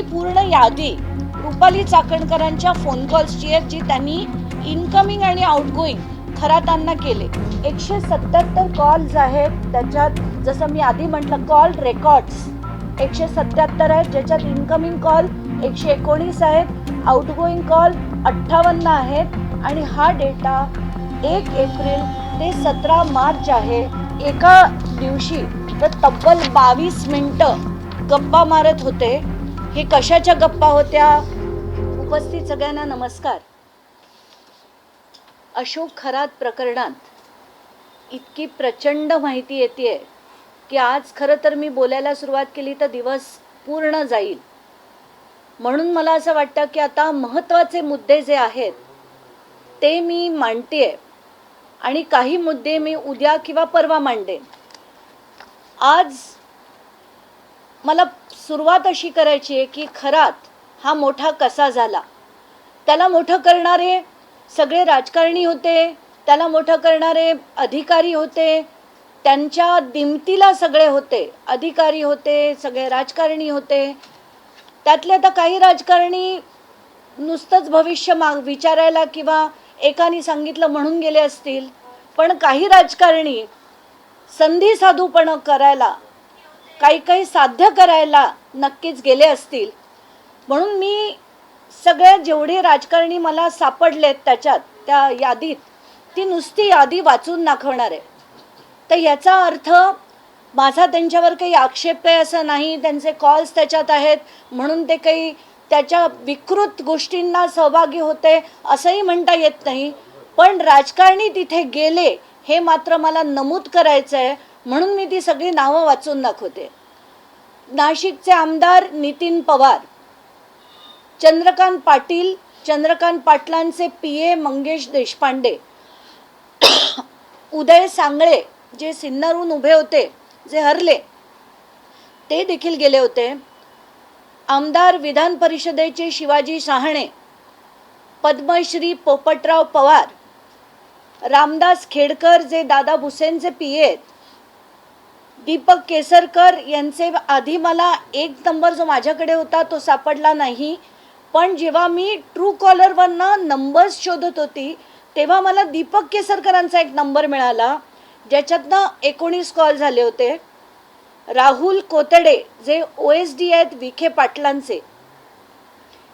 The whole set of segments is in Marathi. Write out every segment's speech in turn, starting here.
ही पूर्ण यादी रुपाली चाकणकरांच्या फोन कॉल्सची आहे, जी त्यांनी इनकमिंग आणि आउटगोईंग खरातांना केले. 177 कॉल्स आहेत. त्याच्यात जसं मी आधी म्हटलं कॉल रेकॉर्ड्स 177 आहेत, ज्याच्यात इनकमिंग कॉल 119 आहेत, आउटगोईंग कॉल 58 आहेत. आणि हा डेटा 1 एप्रिल ते 17 मार्च आहे. एका दिवशी तर तब्बल 22 मिनिटं गप्पा मारत होते. हे कशाच्या गप्पा होत्या? उपस्थित सगळ्यांना नमस्कार. अशोक खरात प्रकरणात इतकी प्रचंड माहिती येते की आज खरं तर मी बोलायला सुरुवात केली तर दिवस पूर्ण जाईल. म्हणून मला असं वाटतं की आता महत्त्वाचे मुद्दे जे आहेत ते मी मांडतेय आणि काही मुद्दे मी उद्या किंवा परवा मांडेन. आज मला सुरुवात अशी करायची आहे की खरात हा मोठा कसा झाला. त्याला मोठं करणारे सगळे राजकारणी होते, त्याला मोठं करणारे अधिकारी होते, त्यांच्या दिमतीला सगळे होते, अधिकारी होते, सगळे राजकारणी होते. त्यातले आता काही राजकारणी नुसतंच भविष्य विचारायला किंवा एकाने सांगितलं म्हणून गेले असतील, पण काही राजकारणी संधी साधूपणा करायला, काही साध्य करायला नक्कीच गेले असतील. म्हणून मी सगळे जेवढे राजकारणी मला सापडलेत त्याच्यात त्या यादीत ती नुसती यादी वाचून दाखवणार आहे. तर याचा अर्थ माझा त्यांच्यावर काही आक्षेप काही असं नाही, त्यांचे कॉल्स त्याच्यात आहेत म्हणून ते काही त्याच्या विकृत गोष्टींना सहभागी होते असंही म्हणता येत नाही. पण राजकारणी तिथे गेले हे मात्र मला नमूद करायचं आहे, म्हणून मी ती सगळी नावं वाचून दाखवते. नाशिकचे आमदार नितीन पवार, चंद्रकांत पाटील, चंद्रकांत पाटलांचे PA मंगेश देशपांडे, उदय सांगळे जे सिन्नरहून उभे होते, जे हरले ते देखील गेले होते. आमदार विधान परिषदेचे शिवाजी शहाणे, पद्मश्री पोपटराव पवार, रामदास खेडकर जे दादा भुसेंचे PA आहेत, दीपक केसरकर यांचे आधी मला 1 नंबर जो माझ्याकडे होता तो सापडला नाही, पण जेव्हा मी ट्रू कॉलरवरनं नंबर्स शोधत होती तेव्हा मला दीपक केसरकरांचा 1 नंबर मिळाला, ज्याच्यातनं 19 कॉल झाले होते. राहुल कोतडे जे OSD आहेत विखे पाटलांचे,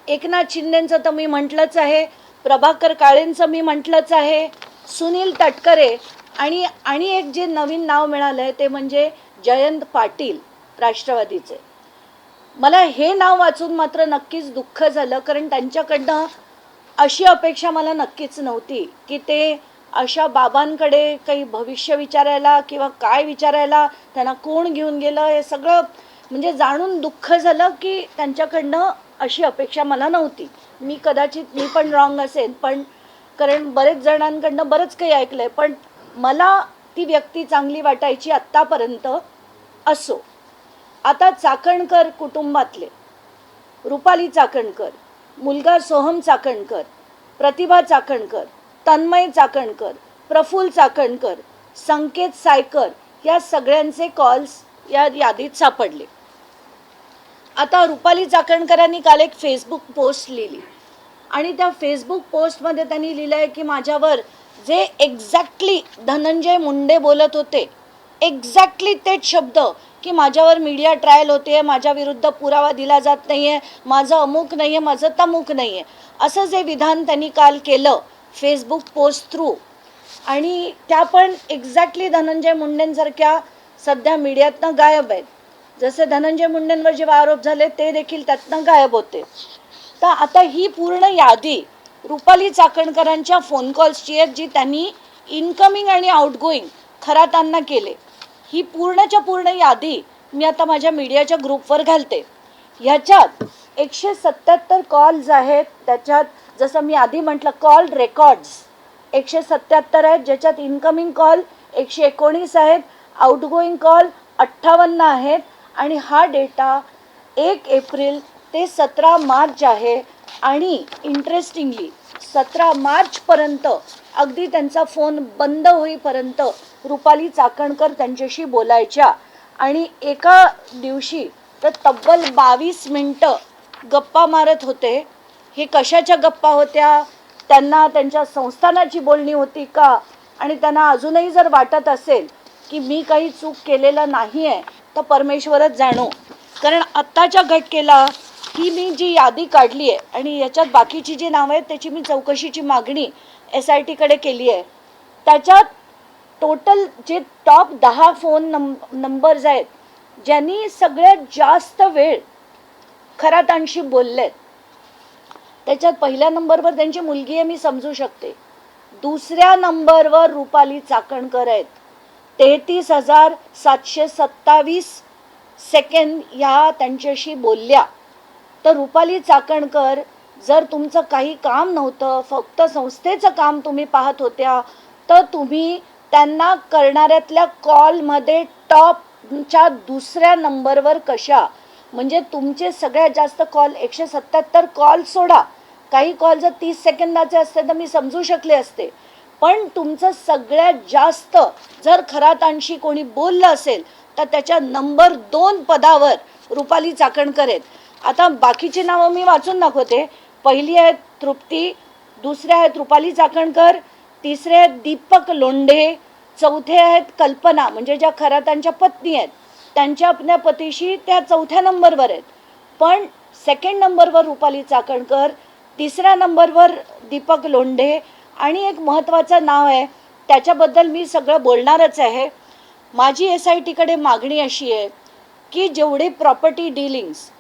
एकनाथ शिंदेंचं तर मी म्हटलंच आहे, प्रभाकर काळेंचं मी म्हटलंच आहे, सुनील तटकरे आणि एक जे नवीन नाव मिळालं आहे ते म्हणजे जयंत पाटील राष्ट्रवादीचे. मला हे नाव वाचून मात्र नक्कीच दुःख झालं, कारण त्यांच्याकडनं अशी अपेक्षा मला नक्कीच नव्हती की ते अशा बाबांकडे काही भविष्य विचारायला किंवा काय विचारायला, त्यांना कोण घेऊन गेलं हे सगळं म्हणजे जाणून दुःख झालं की त्यांच्याकडनं अशी अपेक्षा मला नव्हती. मी पण रॉंग असेल, पण कारण बरेच जणांकडनं बरंच काही ऐकलं आहे, पण मला ती व्यक्ती चांगली वाटायची आत्तापर्यंत. असो, आता चाकणकर कुटुंबातले रुपाली चाकणकर, मुलगा सोहम चाकणकर, प्रतिभा चाकणकर, तन्मय चाकणकर, प्रफुल्ल चाकणकर, संकेत सायकर या सगळ्यांचे कॉल्स या यादीत सापडले. आता रुपाली चाकणकरांनी काल एक फेसबुक पोस्ट लिहिली आणि त्या फेसबुक पोस्टमध्ये त्यांनी लिहिलं आहे की माझ्यावर जे एक्झॅक्टली धनंजय मुंडे बोलत होते, एक्झॅक्टली तेच शब्द की माझ्यावर मीडिया ट्रायल होते, माझ्या विरुद्ध पुरावा दिला जात नाही आहे, माझं अमुक नाही आहे, माझं तमुक नाही आहे, असं जे विधान त्यांनी काल केलं फेसबुक पोस्ट थ्रू, आणि त्या पण एक्झॅक्टली धनंजय मुंडेंसारख्या सध्या मीडियातनं गायब आहेत. जसे धनंजय मुंडेंवर जेव्हा आरोप झाले ते देखील त्यातनं गायब होते. तर आता ही पूर्ण यादी रुपाली चाकणकरांच्या फोन कॉल्सची आहे, जी त्यांनी इनकमिंग आणि आउटगोईंग खरातांना केले. ही पूर्णच्या पूर्ण यादी मी आता माझ्या मीडियाच्या ग्रुपवर घालते. ह्याच्यात 177 कॉल्स आहेत. त्याच्यात जसं मी आधी म्हटलं कॉल रेकॉर्ड्स 177 आहेत, ज्याच्यात इनकमिंग कॉल 119 आहेत, आउटगोईंग कॉल 58 आहेत. आणि हा डेटा 1 एप्रिल ते 17 मार्च आहे. आणि इंटरेस्टिंगली 17 मार्चपर्यंत अगदी त्यांचा फोन बंद होईपर्यंत रुपाली चाकणकर त्यांच्याशी बोलायच्या. आणि एका दिवशी तर तब्बल 22 मिनिटं गप्पा मारत होते. हे कशाच्या गप्पा होत्या, त्यांना त्यांच्या संस्थानाची बोलणी होती का, आणि त्यांना अजूनही जर वाटत असेल की मी काही चूक केलेलं नाही आहे तर परमेश्वरच जाणो. कारण आत्ताच्या घटकेला ही मी जी यादी काढली आहे आणि याच्यात बाकीची जी नावं आहेत त्याची मी चौकशीची मागणी SITकडे केली आहे. त्याच्यात टोटल जे टॉप 10 फोन नंबर्स आहेत ज्यांनी सगळ्यात जास्त वेळ खरातांशी बोललेत, त्याच्यात पहिल्या नंबरवर त्यांची मुलगी आहे, मी समजू शकते. दुसऱ्या नंबरवर रुपाली चाकणकर आहेत. 33,727 सेकंद ह्या त्यांच्याशी बोलल्या. तर रुपाली चाकणकर, जर तुमचं काही काम नव्हतं, फक्त संस्थेचं काम तुम्ही पाहत होत्या, तर तुम्ही त्यांना करणाऱ्यातल्या कॉलमध्ये टॉपच्या दुसऱ्या नंबरवर कशा, म्हणजे तुमचे सगळ्यात जास्त कॉल 177 कॉल सोडा, काही कॉल जर 30 सेकंदाचे असते तर मी समजू शकले असते, पण तुमचं सगळ्यात जास्त जर खरातांशी कोणी बोललं असेल तर त्याच्या नंबर 2 पदावर रुपाली चाकणकर आहेत. आता बाकीची नावं मी वाचून दाखवते. पहिली आहेत तृप्ती, दुसऱ्या आहेत रुपाली चाकणकर, तिसरे आहेत दीपक लोंढे, चौथे आहेत कल्पना, म्हणजे ज्या खरातांच्या पत्नी आहेत, त्यांच्या आपल्या पतीशी त्या चौथ्या नंबरवर आहेत. पण सेकंड नंबरवर रुपाली चाकणकर, तिसऱ्या नंबरवर दीपक लोंढे, आणि एक महत्त्वाचं नाव आहे त्याच्याबद्दल मी सगळं बोलणारच आहे. माझी SITकडे मागणी अशी आहे की जेवढे प्रॉपर्टी डिलिंग्स,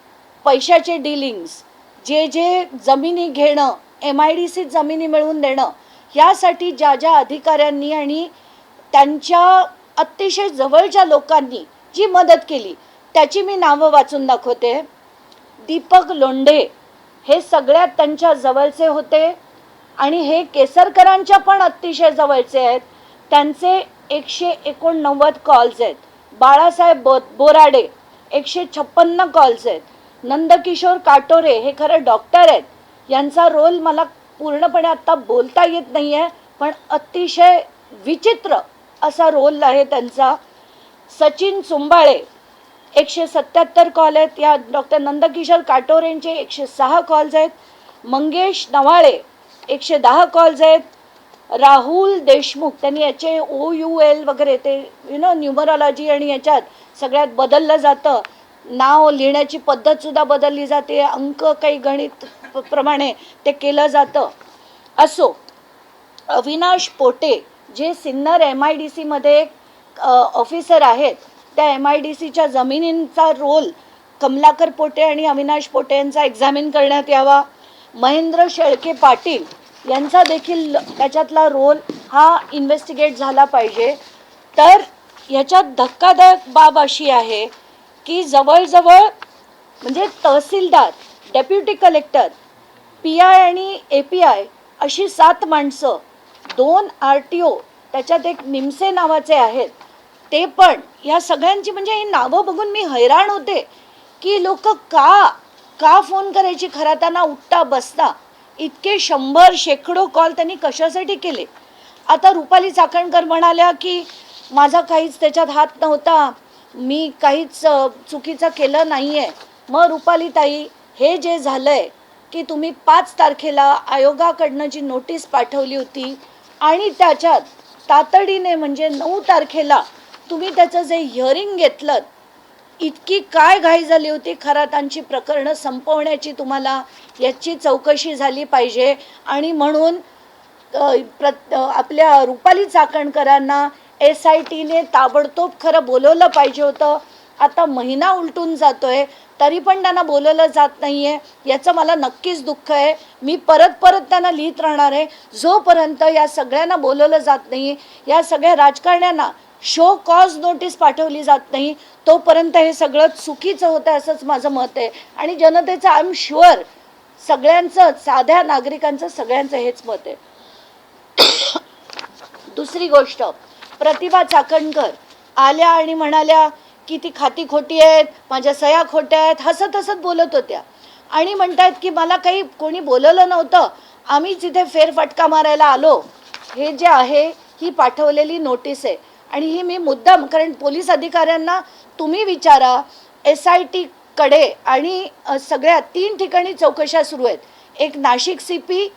पैशाचे डिलिंग्स, जे जमिनी घेणं, MIDC जमिनी मिळवून देणं, यासाठी ज्या ज्या अधिकाऱ्यांनी आणि त्यांच्या अतिशय जवळच्या लोकांनी जी मदत केली त्याची मी नावं वाचून दाखवते. दीपक लोंढे हे सगळ्यात त्यांच्या जवळचे होते आणि हे केसरकरांच्या पण अतिशय जवळचे आहेत. त्यांचे 189 कॉल्स आहेत. बाळासाहेब बोराडे 156 कॉल्स आहेत. नंदकिशोर काटोरे हे खरं डॉक्टर आहेत, यांचा रोल मला पूर्णपणे आत्ता बोलता येत नाही आहे, पण अतिशय विचित्र असा रोल आहे त्यांचा. सचिन चुंबाळे 177 कॉल आहेत. या डॉक्टर नंदकिशोर काटोरेंचे 106 कॉल्स आहेत. मंगेश नवाळे 110 कॉल्स आहेत. राहुल देशमुख, त्यांनी याचे OUL वगैरे ते न्यूमरॉलॉजी आणि याच्यात सगळ्यात बदललं जातं, नाव लिहिण्याची पद्धतसुद्धा बदलली जाते, अंक काही गणित प्रमाणे ते केलं जातं. असो, अविनाश पोटे जे सिन्नर MIDCमध्ये ऑफिसर आहेत, त्या MIDCच्या जमिनींचा रोल कमलाकर पोटे आणि अविनाश पोटे यांचा एक्झामिन करण्यात यावा. महेंद्र शेळके पाटील यांचा देखील त्याच्यातला रोल हा इन्व्हेस्टिगेट झाला पाहिजे. तर ह्याच्यात धक्कादायक बाब अशी आहे की जवळजवळ म्हणजे तहसीलदार, डेप्युटी कलेक्टर, PI आणि API अशी 7 माणसं, 2 RTO, त्याच्यात एक निमसे नावाचे आहेत, ते पण या सगळ्यांची म्हणजे ही नावं बघून मी हैराण होते की लोक का फोन करायची खराताना उठता बसता. इतके 100 शेकडो कॉल त्यांनी कशासाठी केले. आता रुपाली चाकणकर म्हणाल्या की माझा काहीच त्याच्यात हात नव्हता, मी काहीच चुकीचं केलं नाही आहे. मग रुपाली ताई, हे जे झालं आहे की तुम्ही 5 तारखेला आयोगाकडनं जी नोटीस पाठवली होती आणि त्याच्यात तातडीने म्हणजे 9 तारखेला तुम्ही त्याचं जे हिअरिंग घेतलं, इतकी काय घाई झाली होती खरातांची प्रकरणं संपवण्याची, तुम्हाला याची चौकशी झाली पाहिजे. आणि म्हणून आपल्या रुपाली चाकणकरांना SITने ताबडतोब खरं बोलवलं पाहिजे होतं. आता महिना उलटून जातोय तरी पण त्यांना बोलवलं जात नाही आहे, याचं मला नक्कीच दुःख आहे. मी परत त्यांना लिहित राहणार आहे जोपर्यंत या सगळ्यांना बोलवलं जात नाही, या सगळ्या राजकारण्यांना शो कॉज नोटीस पाठवली जात नाही, तोपर्यंत हे सगळं चुकीचं होतं असंच माझं मत आहे. आणि जनतेचं आय एम शुअर सगळ्यांचं, साध्या नागरिकांचं सगळ्यांचं हेच मत आहे. दुसरी गोष्ट, प्रतिभा चाकणकर आल्या आणि म्हणाल्या की ती खाती खोटी आहेत, माझ्या सह्या खोट्या आहेत, हसत बोलत होत्या आणि म्हणतायत की मला काही कोणी बोलवलं नव्हतं, आम्ही जिथे फेरफटका मारायला आलो. हे जे आहे ही पाठवलेली नोटीस आहे आणि ही मी मुद्दाम, कारण पोलीस अधिकाऱ्यांना तुम्ही विचारा, SIT कडे आणि सगळ्या 3 ठिकाणी चौकशा सुरू आहेत. एक नाशिक CP,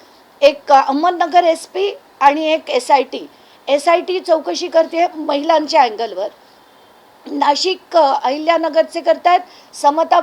एक अहमदनगर SP आणि एक SIT चौकशी करते महिलांच्या अँगलवर. नाशिक अहिल्यानगरचे करतायत समता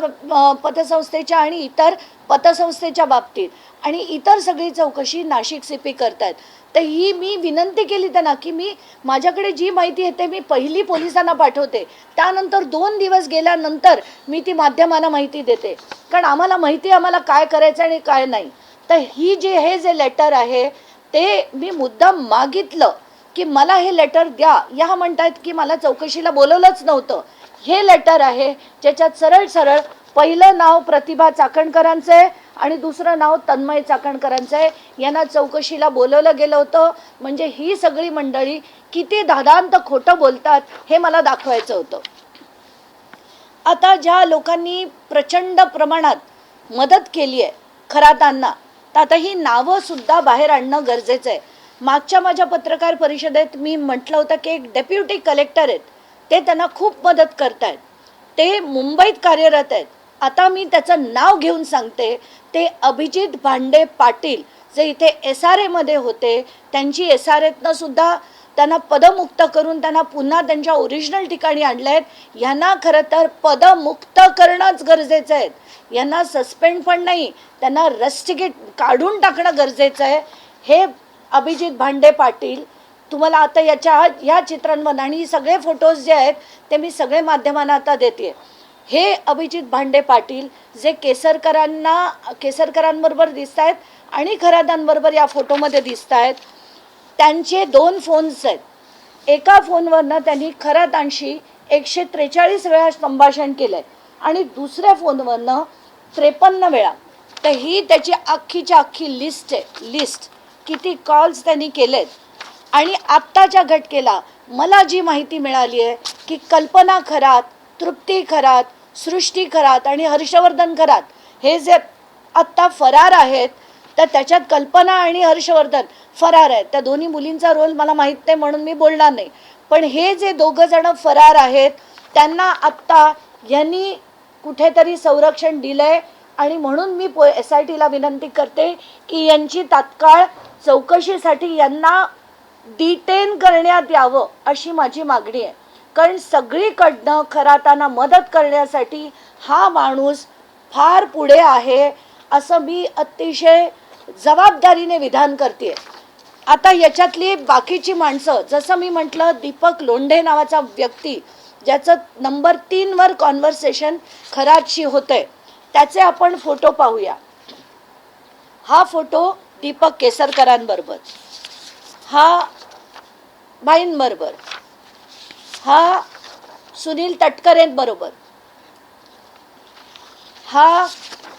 पतसंस्थेच्या आणि इतर पतसंस्थेच्या बाबतीत, आणि इतर सगळी चौकशी नाशिक CP करतायत. तर ही मी विनंती केली त्यांना की माझ्याकडे जी माहिती येते मी पहिली पोलिसांना पाठवते, त्यानंतर 2 दिवस गेल्यानंतर मी ती माध्यमांना माहिती देते, कारण आम्हाला काय करायचं आणि काय नाही. तर हे जे लेटर आहे ते मी मुद्दाम मागितलं की मला हे लेटर द्या. या म्हणतायत की मला चौकशीला बोलवलंच नव्हतं. हे लेटर आहे ज्याच्यात सरळ पहिलं नाव प्रतिभा चाकणकरांचं आहे आणि दुसरं नाव तन्मय चाकणकरांचं आहे. यांना चौकशीला बोलवलं गेलं होतं. म्हणजे ही सगळी मंडळी किती धादांत खोटं बोलतात हे मला दाखवायचं होतं. आता ज्या लोकांनी प्रचंड प्रमाणात मदत केली आहे खरातांना, तर आता ही नावं सुद्धा बाहेर आणणं गरजेचं आहे. मागच्या माझ्या पत्रकार परिषदेत मी म्हटलं होतं की एक डेप्युटी कलेक्टर आहेत, ते त्यांना खूप मदत करतायत. ते मुंबईत कार्यरत आहेत. आता मी त्याचं नाव घेऊन सांगते. ते अभिजित भांडे पाटील, जे इथे SRA मध्ये होते, त्यांची SRAतनं सुद्धा त्यांना पदमुक्त करून त्यांना पुन्हा त्यांच्या ओरिजिनल ठिकाणी आणलं आहेत. यांना खरं तर पदमुक्त करणंच गरजेचं आहे. यांना सस्पेंड पण नाही, त्यांना रस्टिकेट काढून टाकणं गरजेचं आहे. हे अभिजित भांडे पाटील तुम्हाला आता या चित्रांवर आणि सगळे फोटोज जे आहेत ते मी सगळे माध्यमांना आता देते. हे अभिजित भांडे पाटील जे केसरकरांबरोबर दिसत आहेत आणि खरातांबरोबर या फोटोमध्ये दिसत आहेत. त्यांचे 2 फोन्स आहेत. एका फोनवरनं त्यांनी खरातांशी 143 वेळा संभाषण केलंय आणि दुसऱ्या फोनवरनं 53 वेळा. तर ही त्याची अख्खीच्या अख्खी लिस्ट किती कॉल्स त्यांनी केलेत. आणि आत्ताच्या घटकेला मला जी माहिती मिळाली आहे की कल्पना खरात, तृप्ती खरात, सृष्टी खरात आणि हर्षवर्धन खरात हे जे आत्ता फरार आहेत, तर त्याच्यात कल्पना आणि हर्षवर्धन फरार आहेत. त्या दोन्ही मुलींचा रोल मला माहीत नाही म्हणून मी बोलणार नाही. पण हे जे 2 जण फरार आहेत त्यांना आत्ता यांनी कुठेतरी संरक्षण दिलंय आणि म्हणून मी SITला विनंती करते की यांची तात्काळ चौकशीसाठी यांना डिटेन करण्यात यावं अशी माझी मागणी आहे. कारण सगळीकडनं खरातांना मदत करण्यासाठी हा माणूस फार पुढे आहे असं मी अतिशय जबाबदारीने विधान करते. आता याच्यातली बाकीची माणसं, जसं मी म्हटलं दीपक लोंढे नावाचा व्यक्ती ज्याचं नंबर 3 वर कॉन्व्हर्सेशन खरातशी होतंय, त्याचे आपण फोटो पाहूया. हा फोटो दीपक केसरकरांबरोबर, हा भाईंबरोबर, हा सुनील तटकरेंबरोबर, हा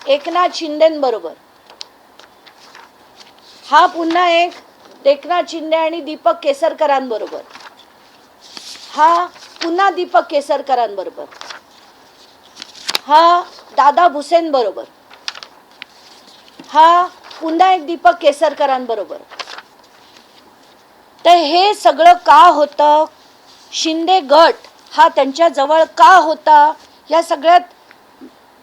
एकनाथ शिंदेंबरोबर, हा पुन्हा एक एकनाथ शिंदे आणि दीपक केसरकरांबरोबर, हा पुन्हा दीपक केसरकरांबरोबर, हा दादा भुसेंबरोबर, हा पुन्हा एक दीपक केसरकरांबरोबर. तर हे सगळं का होतं? शिंदे गट हा त्यांच्या जवळ का होता? या सगळ्यात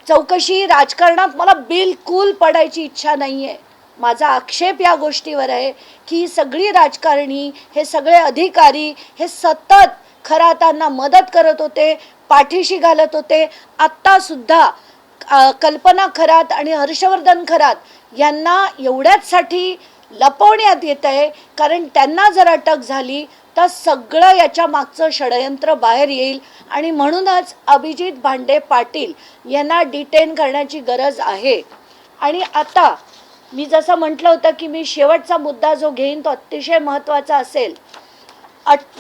चौकशी राजकारणात मला बिलकुल पडायची इच्छा नाही आहे. माझा आक्षेप या गोष्टीवर आहे की सगळी राजकारणी, हे सगळे अधिकारी हे सतत खरातांना मदत करत होते, पाठीशी घालत होते. आत्तासुद्धा कल्पना खरात आणि हर्षवर्धन खरात यांना एवढ्याचसाठी लपवण्यात येत आहे कारण त्यांना जर अटक झाली तर सगळं याच्या मागचं षडयंत्र बाहेर येईल आणि म्हणूनच अभिजित भांडे पाटील यांना डिटेन करण्याची गरज आहे. आणि आता मी जसं म्हटलं होतं की मी शेवटचा मुद्दा जो घेईन तो अतिशय महत्त्वाचा असेल.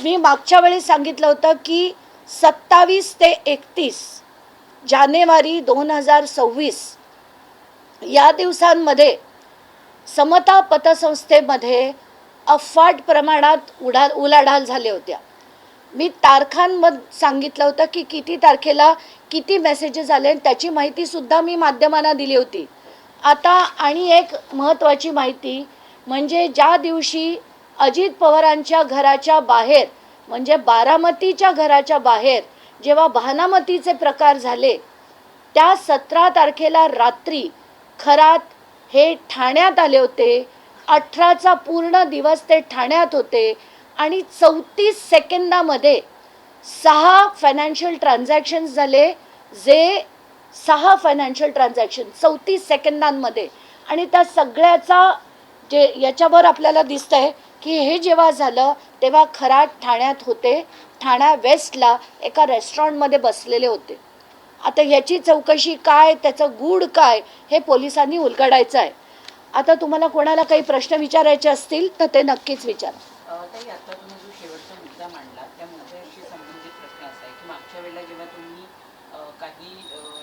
मी मागच्या वेळी सांगितलं होतं की 27 ते 31 जानेवारी 2026 या दिवसांमध्ये समता पतसंस्थेमध्ये अफाट प्रमाणात उलाढाल झाले होत्या. मी तारखांमध्ये सांगितलं होतं की किती तारखेला किती मेसेजेस आले, त्याची माहितीसुद्धा मी माध्यमांना दिली होती. आता आणि एक महत्त्वाची माहिती म्हणजे ज्या दिवशी अजित पवारांच्या घराच्या बाहेर म्हणजे बारामतीच्या घराच्या बाहेर जेव्हा भानामतीचे प्रकार झाले त्या 17 तारखेला रात्री खरात हे ठाण्यात आले होते. 18चा पूर्ण दिवस ते ठाण्यात होते आणि 34 सेकंदामध्ये 6 फायनान्शियल ट्रान्झॅक्शन्स झाले. जे 6 फायनान्शियल ट्रान्झॅक्शन 34 सेकंदांमध्ये. आणि त्या सगळ्याचा जे याच्यावर आपल्याला दिसतंय की हे जेव्हा झालं तेव्हा खरात ठाण्यात होते. ठाणा वेस्टला एका रेस्टॉरंटमध्ये बसलेले होते. आता ह्याची चौकशी काय, त्याचं गूढ काय, हे पोलिसांनी उलगडायचं आहे. आता तुम्हाला कोणाला काही प्रश्न विचारायचे असतील तर ते नक्कीच विचारा. ताई, आता तुम्ही जो शेवटचा मुद्दा मांडला त्या मुद्द्याशी संबंधित प्रश्न असा आहे की मागच्या वेळेला जेव्हा तुम्ही काही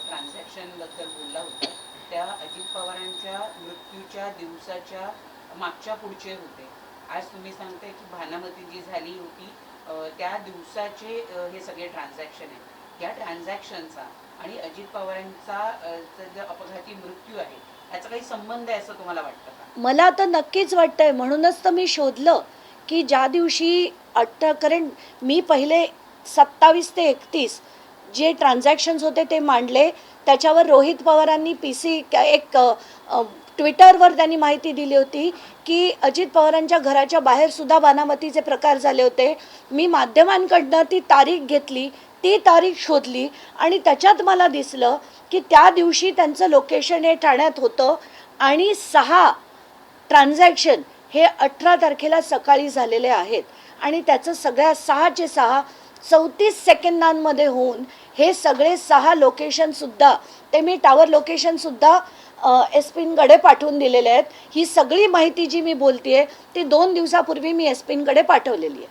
ट्रान्झॅक्शनबद्दल बोलला होता त्या अजित पवारांच्या मृत्यूच्या दिवसाच्या मागच्या पुढचे होते. आज तुम्ही सांगताय की भानामती जी झाली होती त्या दिवसाचे हे सगळे ट्रान्झॅक्शन आहेत. या ट्रान्झॅक्शनचा आणि अजित पवारांचा जो अपघाती मृत्यू आहे याचा काही संबंध आहे असं तुम्हाला वाटतं का? मला तर नक्कीच वाटतंय. म्हणूनच तर मी शोधलं की ज्या दिवशी कारण मी पहिले 27 ते 31 जे ट्रान्झॅक्शन्स होते ते मांडले. त्याच्यावर रोहित पवारांनी एक ट्विटरवर त्यांनी माहिती दिली होती की अजित पवारांच्या घराच्या बाहेर सुद्धा बानामतीचे प्रकार झाले होते. मी माध्यमांकडनं ती तारीख घेतली, ती तारीख शोधली आणि त्याच्यात मला दिसलं की त्या दिवशी त्यांचं लोकेशन हे ठाण्यात होतं आणि 6 ट्रान्झॅक्शन हे 18 तारखेला सकाळी झालेले आहेत. आणि त्याचं सगळ्या 6चे 6 34 सेकंदांमध्ये होऊन हे सगळे 6 लोकेशनसुद्धा ते मी टावर लोकेशनसुद्धा एसपींकडे पाठवून दिलेले आहेत. ही सगळी माहिती जी मी बोलतेय ती 2 दिवसापूर्वी मी एसपींकडे पाठवलेली आहे.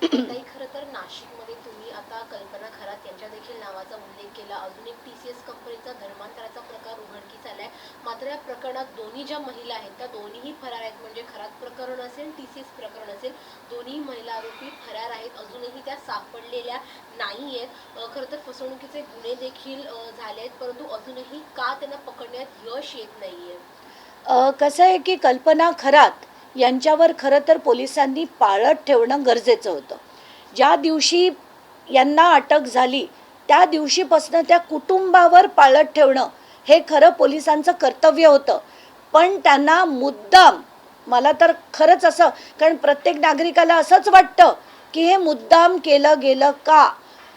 खरं तर नाशिकमध्ये तुम्ही आता कल्पना खरात यांच्या देखील नावाचा उल्लेख केला. अजून एक TCS कंपनीचा धर्मांतराचा प्रकार उघडकीस आलाय. मात्र या प्रकरणात दोन्ही ज्या महिला आहेत त्या दोन्हीही फरार आहेत. म्हणजे खरात प्रकरण असेल TCS प्रकरण असेल दोन्ही महिला आरोपी फरार आहेत. अजूनही त्या सापडलेल्या नाही आहेत. खरं तर फसवणुकीचे गुन्हे देखील झाले आहेत परंतु अजूनही का त्यांना पकडण्यात यश येत नाहीये? कसं आहे की कल्पना खरात यांच्यावर खरं तर पोलिसांनी पाळत ठेवणं गरजेचं होतं. ज्या दिवशी यांना अटक झाली त्या दिवशीपासून त्या कुटुंबावर पाळत ठेवणं हे खरं पोलिसांचं कर्तव्य होतं. पण त्यांना मुद्दाम, मला तर खरंच असं, कारण प्रत्येक नागरिकाला असंच वाटतं की हे मुद्दाम केलं गेलं का.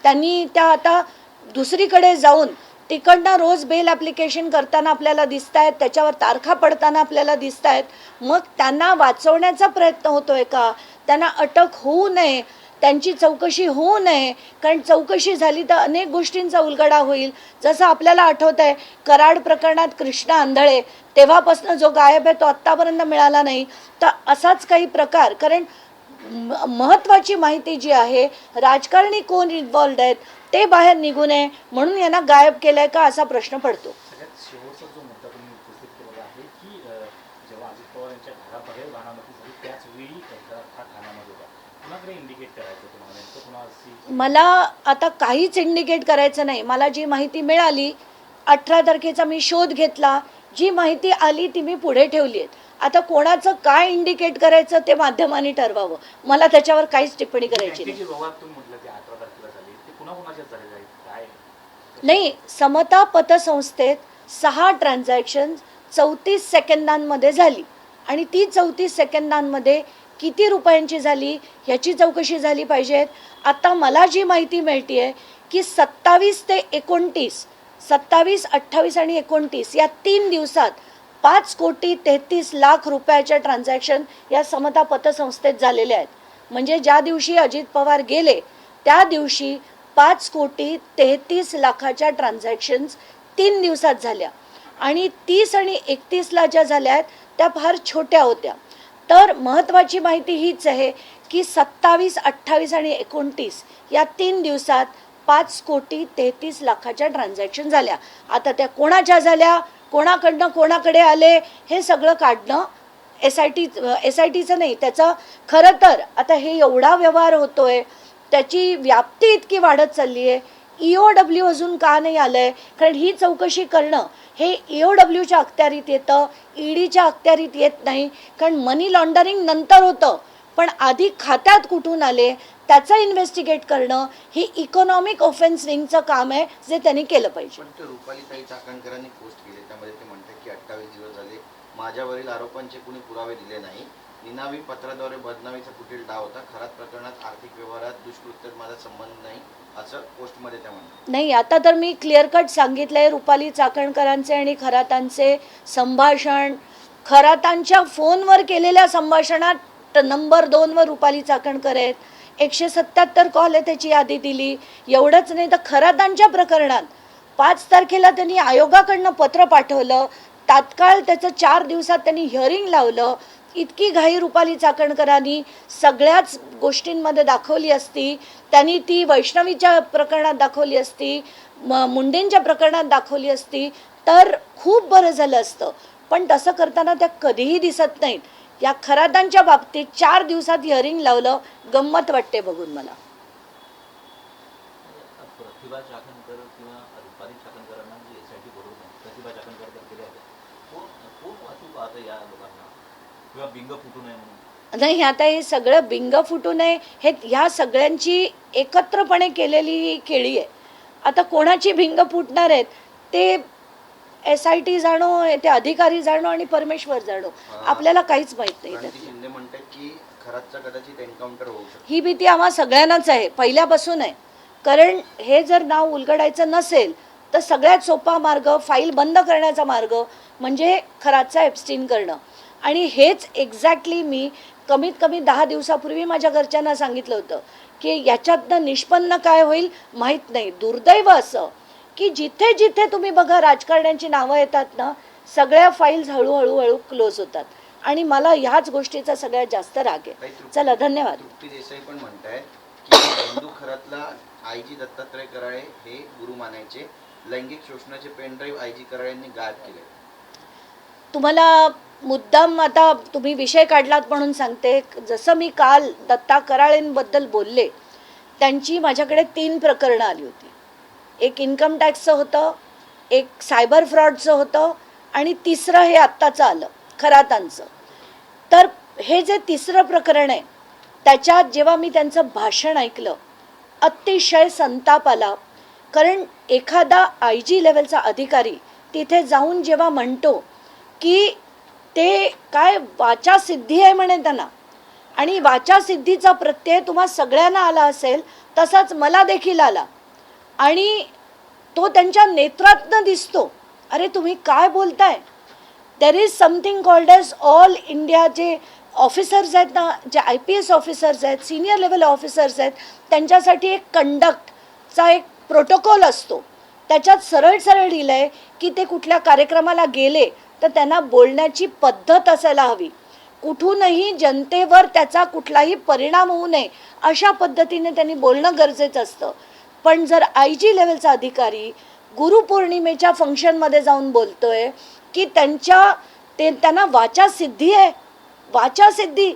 त्यांनी त्या आता दुसरीकडे जाऊन तिकडनं रोज बेल ॲप्लिकेशन करताना आपल्याला दिसत आहेत, त्याच्यावर तारखा पडताना आपल्याला दिसत आहेत. मग त्यांना वाचवण्याचा प्रयत्न होतोय का? त्यांना अटक होऊ नये, त्यांची चौकशी होऊ नये. कारण चौकशी झाली तर अनेक गोष्टींचा उलगडा होईल. जसं आपल्याला आठवत आहे कराड प्रकरणात कृष्णा आंधळे तेव्हापासून जो गायब आहे तो आत्तापर्यंत मिळाला नाही. तर असाच काही प्रकार, कारण महत्त्वाची माहिती जी आहे, राजकारणी कोण इन्व्हॉल्ड आहेत ते बाहेर निघू नये म्हणून यांना गायब केलंय का असा प्रश्न पडतो. सगळ्यात शेवटचा जो मुद्दा तुम्ही उपस्थित केलेला आहे की जेव्हा अजित पवार यांच्या घराबाहेर बाणामती झाली त्याच वेळी हा ठाण्यामध्ये होता. कुणाकडे इंडिकेट करायचं तुम्हाला नेमकं कुणाशी? मला आता काहीच इंडिकेट करायचं नाही. मला जी माहिती मिळाली 18 तारखेचा मी शोध घेतला, जी माहिती आली ती मी पुढे ठेवली आहे. आता कोणाचं काय इंडिकेट करायचं ते माध्यमांनी ठरवावं. मला त्याच्यावर काहीच टिप्पणी करायची नाही. नाही, समता पतसंस्थेत 6 ट्रान्झॅक्शन 34 सेकंदांमध्ये झाली आणि ती 34 सेकंदांमध्ये किती रुपयांची झाली ह्याची चौकशी झाली पाहिजे. आता मला जी माहिती मिळते आहे की 27 ते 29, 27, 28 आणि 29 या 3 दिवसात 5,33,00,000 रुपयाच्या ट्रान्झॅक्शन या समता पतसंस्थेत झालेल्या आहेत. म्हणजे ज्या दिवशी अजित पवार गेले त्या दिवशी 5,33,00,000च्या ट्रान्झॅक्शन्स 3 दिवसात झाल्या आणि 30 आणि 31ला ज्या झाल्या आहेत त्या फार छोट्या होत्या. तर महत्त्वाची माहिती हीच आहे की 27, 28 आणि 29 या 3 दिवसात 5,33,00,000च्या ट्रान्झॅक्शन झाल्या. आता त्या कोणाच्या झाल्या, कोणाकडनं कोणाकडे आले हे सगळं काढणं एस आय टीचं नाही. त्याचं खरं तर आता हे एवढा व्यवहार होतोय, त्याची व्याप्ती इतकी वाढत चालली आहे. EOW अजून का नाही आलं आहे? कारण ही चौकशी करणं हे EOWच्या अखत्यारीत येतं, EDच्या अखत्यारीत येत नाही. कारण मनी लॉन्डरिंग नंतर होतं, पण आधी खात्यात कुठून आले त्याचं इन्व्हेस्टिगेट करणं ही इकॉनॉमिक ऑफेन्स विंगचं काम आहे, जे त्यांनी केलं पाहिजे. पण ते रुपालीताई चाकणकरांनी पोस्ट केले, त्यामध्ये ते म्हणतात की 28 दिवस झाले माझ्यावरील आरोपांचे कुणी पुरावे दिले नाही. निनावी पत्राद्वारे बदनामीचा कुटील डाव होता. खरात प्रकरणात आर्थिक व्यवहारात दुष्कृत्यात माझा संबंध नाही, असं पोस्टमध्ये त्या म्हणतात. नाही, आता तर मी क्लिअर कट सांगितलंय, रुपाली चाकणकरांचे आणि खरातांचे संभाषण, खरातांच्या फोनवर केलेल्या संभाषणात नंबर 2 वर रुपाली चाकणकर आहेत. 177 कॉल आहे, त्याची यादी दिली. एवढंच नाही तर खरातांच्या प्रकरणात 5 तारखेला त्यांनी आयोगाकडनं पत्र पाठवलं, तात्काळ त्याचं 4 दिवसात त्यांनी हिअरिंग लावलं. इतकी घाई रुपाली चाकणकरांनी सगळ्याच गोष्टींमध्ये दाखवली असती, त्यांनी ती वैष्णवीच्या प्रकरणात दाखवली असती, मुंडेंच्या प्रकरणात दाखवली असती तर खूप बरं झालं असतं. पण तसं करताना त्या कधीही दिसत नाहीत. या खरातांच्या बाबतीत 4 दिवसात हिअरिंग लावलं, गंमत वाटते बघून मला. प्रतिभा चाकणकर किंवा रुपाली चाकणकरांना जे SIT बरोबर प्रतिभा चाकणकर केले आहेत, कोण वाचू पाहतं या लोकांना किंवा बिंग फुटू नये म्हणून? नाही, आता हे सगळं बिंग फुटू नये, हे ह्या सगळ्यांची एकत्रपणे केलेली ही खेळी आहे. आता कोणाची भिंग फुटणार आहेत ते SIT जाणो, ते अधिकारी जाणो आणि परमेश्वर जाणो, आपल्याला काहीच माहित नाही. रणजित शिंदे म्हणतात की खरातचा कदाचित एन्काउंटर होऊ शकतो. ही भीती आम्हा सगळ्यांनाच आहे, पहिल्यापासून आहे. कारण हे जर नाव उलगडायचं नसेल तर सगळ्यात सोपा मार्ग, फाईल बंद करण्याचा मार्ग म्हणजे खरातचा एब्स्टिन करणं. आणि हेच एक्झॅक्टली मी कमीत कमी 10 दिवसापूर्वी माझ्या घरच्यांना सांगितलं होतं की याच्यातनं निष्पन्न काय होईल माहीत नाही. दुर्दैव असं की जिथे जिथे तुम्ही बघा राजकारण्यांची नावं येतात ना, सगळ्या फाईल्स हळूहळू क्लोज होतात. आणि मला ह्याच गोष्टीचा सगळ्यात जास्त राग आहे. चला, धन्यवाद. तृप्ती देसाई पण म्हणतायत की हिंदू खरातला IG दत्तात्रय कराळे हे गुरु मानायचे. लैंगिक शोषणाचे पेनड्राईव्ह IG कराळेंनी गायब केले. तुम्हाला मुद्दाम आता तुम्ही विषय काढलात म्हणून सांगते. जसं मी काल दत्ता कराळेंबद्दल बोलले, त्यांची माझ्याकडे 3 प्रकरणं आली होती. एक इन्कम टॅक्सचं होतं, एक सायबर फ्रॉडचं होतं आणि तिसरं हे आत्ताचं आलं खरातांचं. तर हे जे तिसरं प्रकरण आहे त्याच्यात जेव्हा मी त्यांचं भाषण ऐकलं अतिशय संताप आला. कारण एखादा IG लेवलचा अधिकारी तिथे जाऊन जेव्हा म्हणतो की ते काय वाचासिद्धी आहे म्हणे त्यांना, आणि वाचासिद्धीचा प्रत्यय तुम्हा सगळ्यांना आला असेल तसाच मला देखील आला आणि तो त्यांच्या नेत्रातनं दिसतो. अरे तुम्ही काय बोलताय? There is something called as all India. जे ऑफिसर्स आहेत ना, जे IPS ऑफिसर्स आहेत, सिनियर लेवल ऑफिसर्स आहेत, त्यांच्यासाठी एक कंडक्टचा एक प्रोटोकॉल असतो. त्याच्यात सरळ लिहिलं आहे की ते कुठल्या कार्यक्रमाला गेले तर त्यांना बोलण्याची पद्धत असायला हवी. कुठूनही जनतेवर त्याचा कुठलाही परिणाम होऊ नये अशा पद्धतीने त्यांनी बोलणं गरजेचं असतं. पण जर IG लेवलचा अधिकारी गुरुपौर्णिमेच्या फंक्शनमध्ये जाऊन बोलतोय की त्यांना वाचासिद्धी आहे, वाचासिद्धी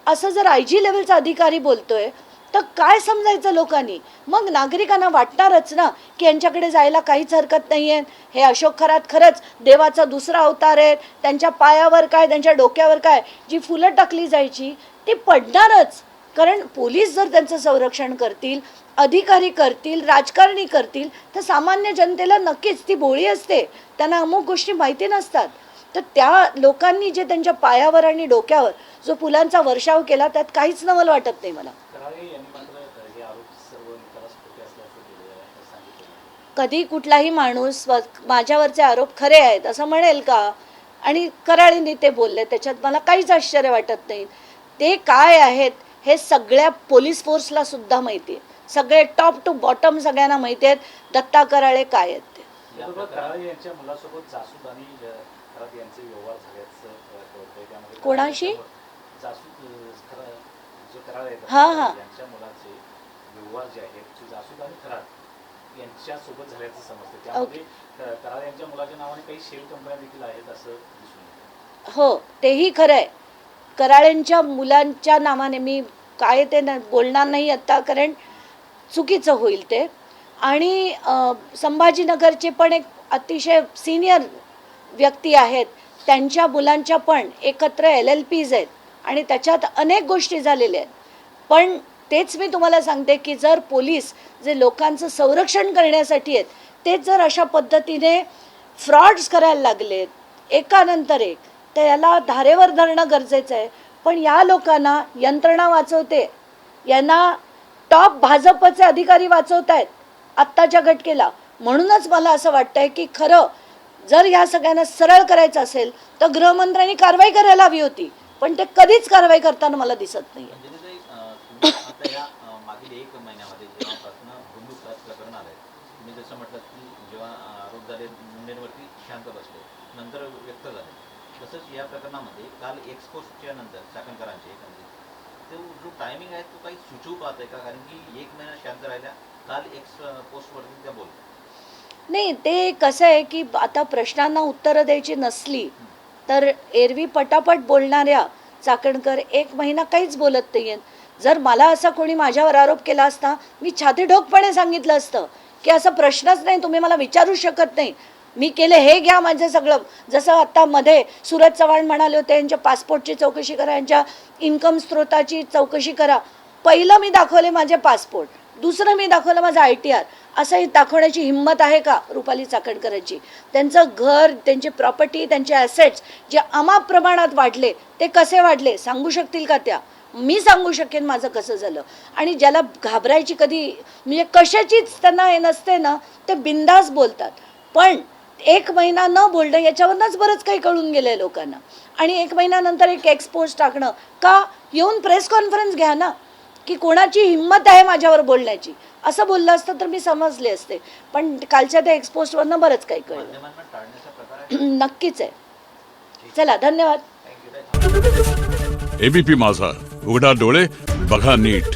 असं जर IG लेवलचा अधिकारी बोलतोय तर काय समजायचं लोकांनी? मग नागरिकांना वाटणारच ना की यांच्याकडे जायला काहीच हरकत नाही आहे, हे अशोक खरात खरंच देवाचा दुसरा अवतार आहे, त्यांच्या पायावर काय, त्यांच्या डोक्यावर काय, जी फुलं टाकली जायची ती पडणारच. कारण पोलीस जर त्यांचं संरक्षण करतील, अधिकारी करतील, राजकारणी करतील तर सामान्य जनतेला नक्कीच ती भोळी असते, त्यांना अमुक गोष्टी माहिती नसतात. तर त्या लोकांनी जे त्यांच्या पायावर आणि डोक्यावर जो फुलांचा वर्षाव केला त्यात काहीच नवल वाटत नाही मला. कधी कुठलाही माणूस माझ्यावरचे आरोप खरे आहेत असं म्हणेल का? आणि कराळींनी ते बोलले, त्याच्यात मला काहीच आश्चर्य वाटत नाही. ते काय आहेत हे सगळ्या पोलीस फोर्सला सुद्धा माहिती आहे, सगळे टॉप टू बॉटम सगळ्यांना माहिती आहेत दत्ता कराळे काय आहेत ते. कराळे यांच्या मुलासोबत जासूद आणि खरात यांचे व्यवहार झाल्याचं कळतंय. त्यामध्ये कोणाशी? जो कराळे यांच्या मुलाचे व्यवहार जे आहेत जासूद आणि खरात यांच्या सोबत झाल्याचं समजतं. त्यामध्ये कराळे यांच्या मुलाच्या नावाने काही शेल कंपन्या देखील आहेत असं दिसून येतं. हो, तेही खरं आहे. कराळेंच्या मुलांच्या नावाने मी काय ते बोलणार नाही आत्ता, कारण चुकीचं होईल ते. आणि संभाजीनगरचे पण एक अतिशय सिनियर व्यक्ती आहेत, त्यांच्या मुलांच्या पण एकत्र LLPs आहेत आणि त्याच्यात अनेक गोष्टी झालेल्या आहेत. पण तेच मी तुम्हाला सांगते की जर पोलीस जे लोकांचं संरक्षण करण्यासाठी आहेत तेच जर अशा पद्धतीने फ्रॉड्स करायला लागलेत एकानंतर एक, तर याला धारेवर धरणं गरजेचं आहे. पण या लोकांना यंत्रणा वाचवते, यांना टॉप भाजपचे अधिकारी वाचवत आहेत आत्ताच्या घटकेला. म्हणूनच मला असं वाटतंय की खरं जर या सगळ्यांना सरळ करायचं असेल तर गृहमंत्र्यांनी कारवाई करायला हवी होती, पण ते कधीच कारवाई करताना मला दिसत नाही. तुम्ही आता या मागील 1 महिन्यामध्ये जेव्हापासून बंदूक प्रकरण आलंय, तुम्ही जसं म्हटलं की जेव्हा आरोप झाले मुंडेंवरती शांत बसले, नंतर व्यक्त झाले, तसंच या प्रकरणामध्ये काल एक्सपोस्टच्या नंतर चाकणकरांचे तो जो टायमिंग आहे तो काही सुचवू पाहत आहे का? कारण की 1 महिना शांत राहिल्या, काल पोस्टवरती त्या बोलल्या. नाही, ते कसं आहे की आता प्रश्नांना उत्तरं द्यायची नसली तर एरवी पटापट बोलणाऱ्या चाकणकर 1 महिना काहीच बोलत नाही आहेत. जर मला असा कोणी माझ्यावर आरोप केला असता मी छातीठोकपणे सांगितलं असतं की असा प्रश्नच नाही, तुम्ही मला विचारू शकत नाही, मी केले हे घ्या माझं सगळं. जसं आता मध्ये सूरज चव्हाण म्हणाले होते यांच्या पासपोर्टची चौकशी करा, यांच्या इन्कम स्रोताची चौकशी करा. पहिलं मी दाखवले माझे पासपोर्ट, दुसरं मी दाखवलं माझं ITR. असंही दाखवण्याची हिंमत आहे का रुपाली चाकणकरांची? त्यांचं घर, त्यांची प्रॉपर्टी, त्यांचे ॲसेट्स जे अमाप प्रमाणात वाढले ते कसे वाढले सांगू शकतील का त्या? मी सांगू शकेन माझं कसं झालं. आणि ज्याला घाबरायची कधी म्हणजे कशाचीच त्यांना हे नसते ना, ते बिंदास बोलतात. पण 1 महिना न बोलणं याच्यावरनंच बरंच काही कळून गेलं आहे लोकांना. आणि 1 महिन्यानंतर एक एक्सपोज टाकणं का? येऊन प्रेस कॉन्फरन्स घ्या ना, की कोणाची हिंमत आहे माझ्यावर बोलण्याची, असं बोललं असतं तर मी समजले असते. पण कालच्या त्या एक्सपोजवरनं बरंच काही कळलं. माध्यमांना टाळण्याचा प्रकार आहे. नक्कीच आहे. चला, धन्यवाद. थँक्यू. ABP माझा, उघडा डोळे बघा नीट.